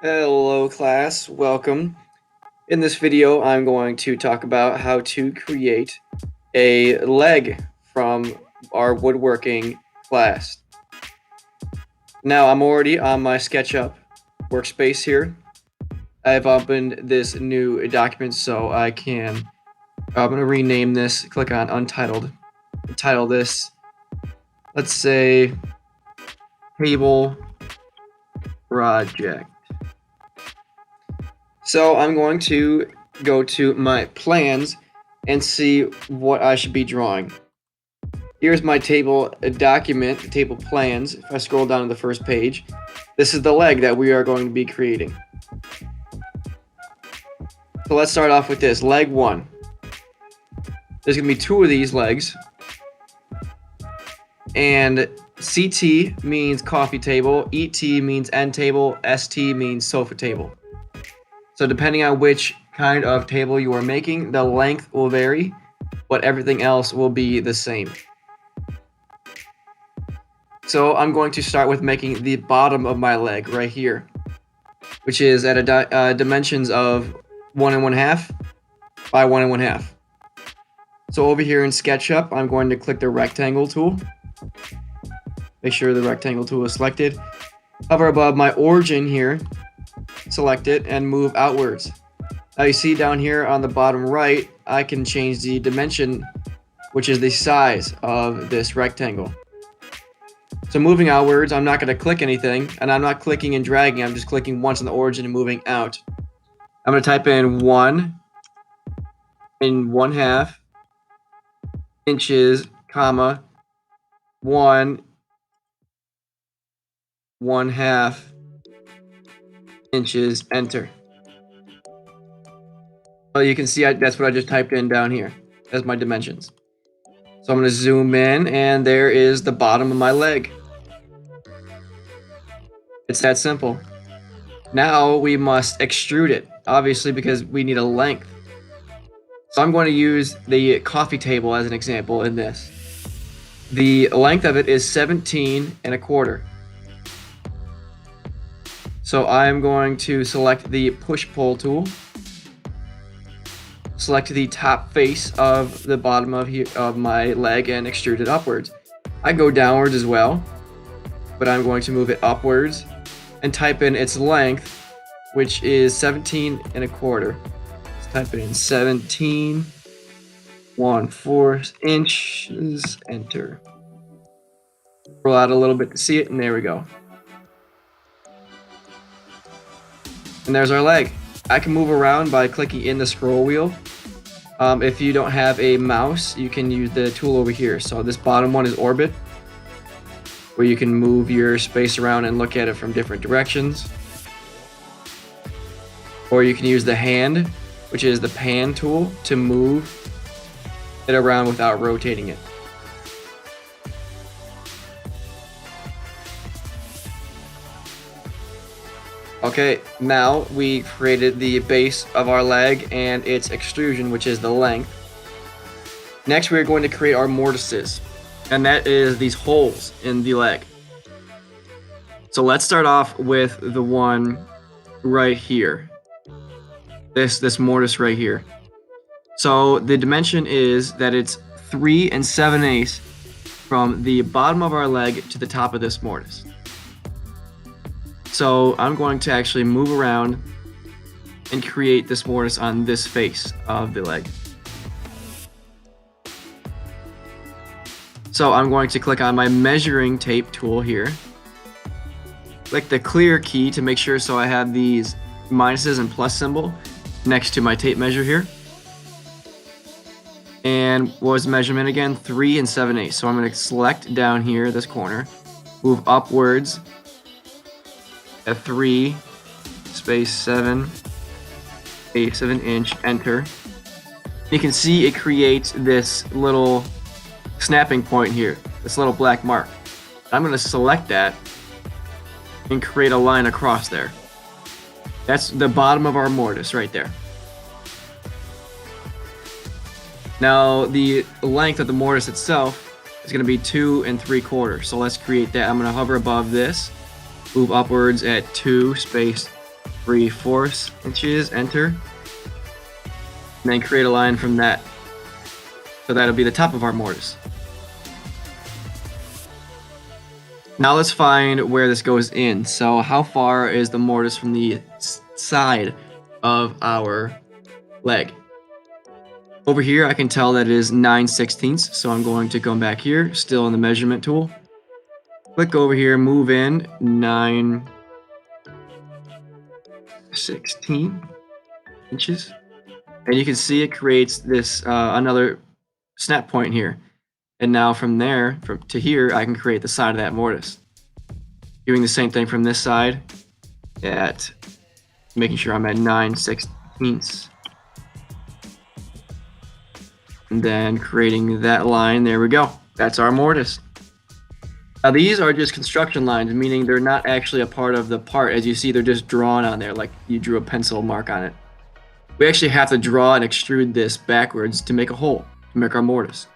Hello class, welcome. In this video, I'm going to talk about how to create a leg from our woodworking class. Now, I'm already on my SketchUp workspace here. I've opened this new document so I'm going to rename this, click on Untitled, title this, let's say, Table Project. So I'm going to go to my plans and see what I should be drawing. Here's my table document, the table plans. If I scroll down to the first page, this is the leg that we are going to be creating. So let's start off with this, leg 1. There's going to be 2 of these legs. And CT means coffee table, ET means end table, ST means sofa table. So depending on which kind of table you are making, the length will vary, but everything else will be the same. So I'm going to start with making the bottom of my leg right here, which is at a dimensions of 1 1/2 by 1 1/2. So over here in SketchUp, I'm going to click the rectangle tool. Make sure the rectangle tool is selected. Hover above my origin here, select it, and move outwards. Now you see down here on the bottom right, I can change the dimension, which is the size of this rectangle. So moving outwards, I'm not going to click anything, and I'm not clicking and dragging, I'm just clicking once on the origin and moving out. I'm going to type in 1 1/2 inches, comma, 1 1/2 inches, enter. So you can see that's what I just typed in down here. That's my dimensions. So I'm going to zoom in, and there is the bottom of my leg. It's that simple. Now we must extrude it, obviously, because we need a length. So I'm going to use the coffee table as an example in this. The length of it is 17 1/4. So I'm going to select the push-pull tool. Select the top face of the bottom of my leg and extrude it upwards. I go downwards as well, but I'm going to move it upwards and type in its length, which is 17 1/4. Let's type in 17 1/4 inches, enter. Roll out a little bit to see it, and there we go. And there's our leg. I can move around by clicking in the scroll wheel. If you don't have a mouse, you can use the tool over here. So this bottom one is orbit, where you can move your space around and look at it from different directions. Or you can use the hand, which is the pan tool, to move it around without rotating it. Okay, now we created the base of our leg and its extrusion, which is the length. Next, we're going to create our mortises, and that is these holes in the leg. So let's start off with the one right here. This mortise right here. So the dimension is that it's 3 7/8 from the bottom of our leg to the top of this mortise. So I'm going to actually move around and create this mortise on this face of the leg. So I'm going to click on my measuring tape tool here. Click the clear key to make sure so I have these minuses and plus symbol next to my tape measure here. And what was the measurement again? 3 7/8. So I'm going to select down here, this corner, move upwards at 3 space 7/8 of an inch, enter. You can see it creates this little snapping point here, this little black mark. I'm going to select that and create a line across there. That's the bottom of our mortise right there. Now the length of the mortise itself is going to be 2 3/4. So let's create that. I'm going to hover above this, move upwards at 2 space 3/4 inches, enter, and then create a line from that. So that'll be the top of our mortise. Now let's find where this goes in. So how far is the mortise from the side of our leg? Over here, I can tell that it is 9/16, so I'm going to come back here, still in the measurement tool. Click over here, move in 9/16 inches. And you can see it creates this another snap point here. And now from there to here, I can create the side of that mortise. Doing the same thing from this side at making sure I'm at 9/16. And then creating that line. There we go. That's our mortise. Now these are just construction lines, meaning they're not actually a part of the part. As you see, they're just drawn on there like you drew a pencil mark on it. We actually have to draw and extrude this backwards to make a hole, to make our mortise.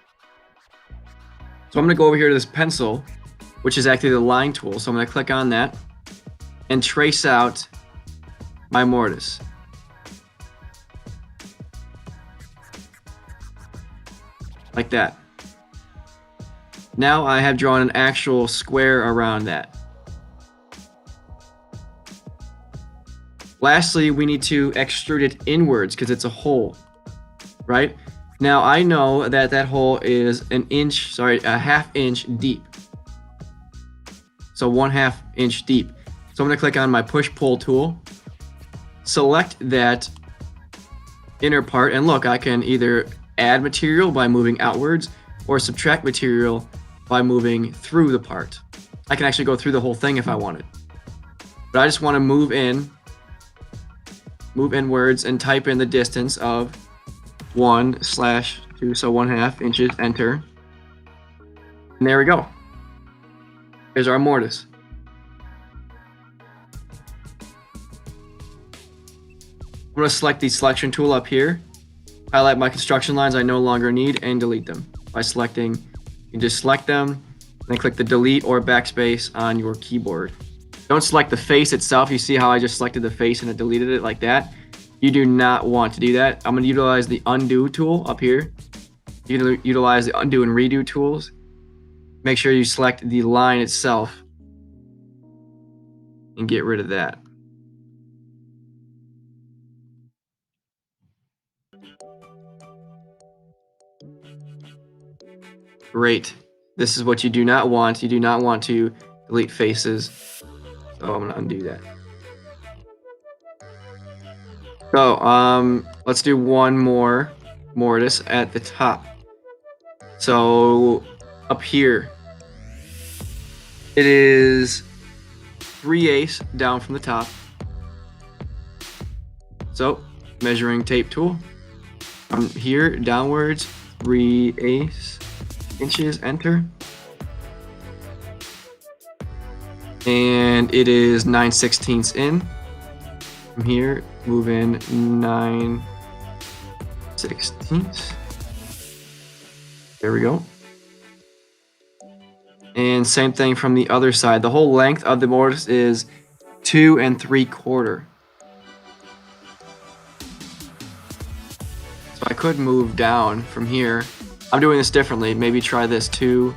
So I'm going to go over here to this pencil, which is actually the line tool. So I'm going to click on that and trace out my mortise. Like that. Now I have drawn an actual square around that. Lastly, we need to extrude it inwards because it's a hole, right? Now I know that that hole is a 1/2 inch deep. So 1/2 inch deep. So I'm going to click on my push-pull tool, select that inner part, and look, I can either add material by moving outwards or subtract material by moving through the part. I can actually go through the whole thing if I wanted. But I just want to move inwards and type in the distance of 1/2, so 1/2 inches, enter. And there we go. Here's our mortise. I'm going to select the selection tool up here, highlight my construction lines I no longer need, and delete them. By selecting, you can just select them, then click the delete or backspace on your keyboard. Don't select the face itself. You see how I just selected the face and it deleted it like that? You do not want to do that. I'm going to utilize the undo tool up here. You can utilize the undo and redo tools. Make sure you select the line itself and get rid of that. Great. This is what you do not want. You do not want to delete faces. So I'm going to undo that. So let's do one more mortise at the top. So up here, it is 3/8 down from the top. So measuring tape tool. From here downwards, 3/8 inches, enter. And it is 9/16 in. From here, move in 9/16. There we go. And same thing from the other side. The whole length of the mortise is 2 3/4. So I could move down from here. I'm doing this differently. Maybe try this 2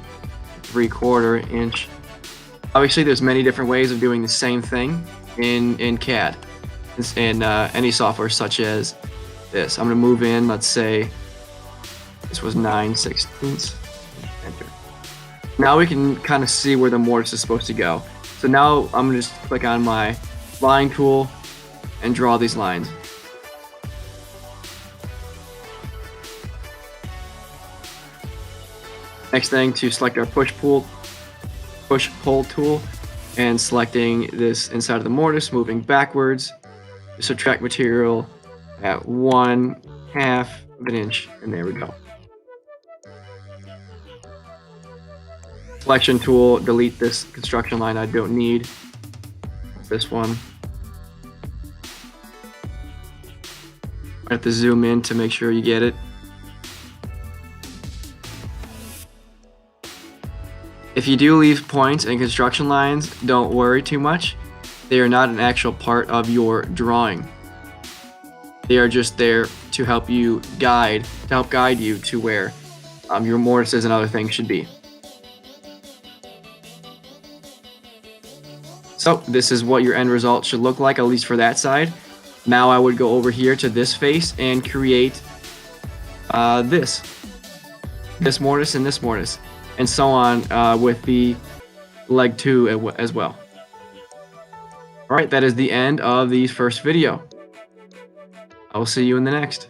3/4 inch. Obviously, there's many different ways of doing the same thing in CAD, in any software such as this. I'm going to move in. Let's say this was 9/16. Enter. Now we can kind of see where the mortise is supposed to go. So now I'm going to just click on my line tool and draw these lines. Next thing, to select our push-pull tool and selecting this inside of the mortise, moving backwards, subtract material at 1/2 of an inch, and there we go. Selection tool, delete this construction line I don't need. This one. I have to zoom in to make sure you get it. If you do leave points and construction lines, don't worry too much. They are not an actual part of your drawing. They are just there to help guide you to where your mortises and other things should be. So this is what your end result should look like, at least for that side. Now I would go over here to this face and create this mortise and this mortise, and so on with the leg 2 as well. Alright, that is the end of the first video. I will see you in the next.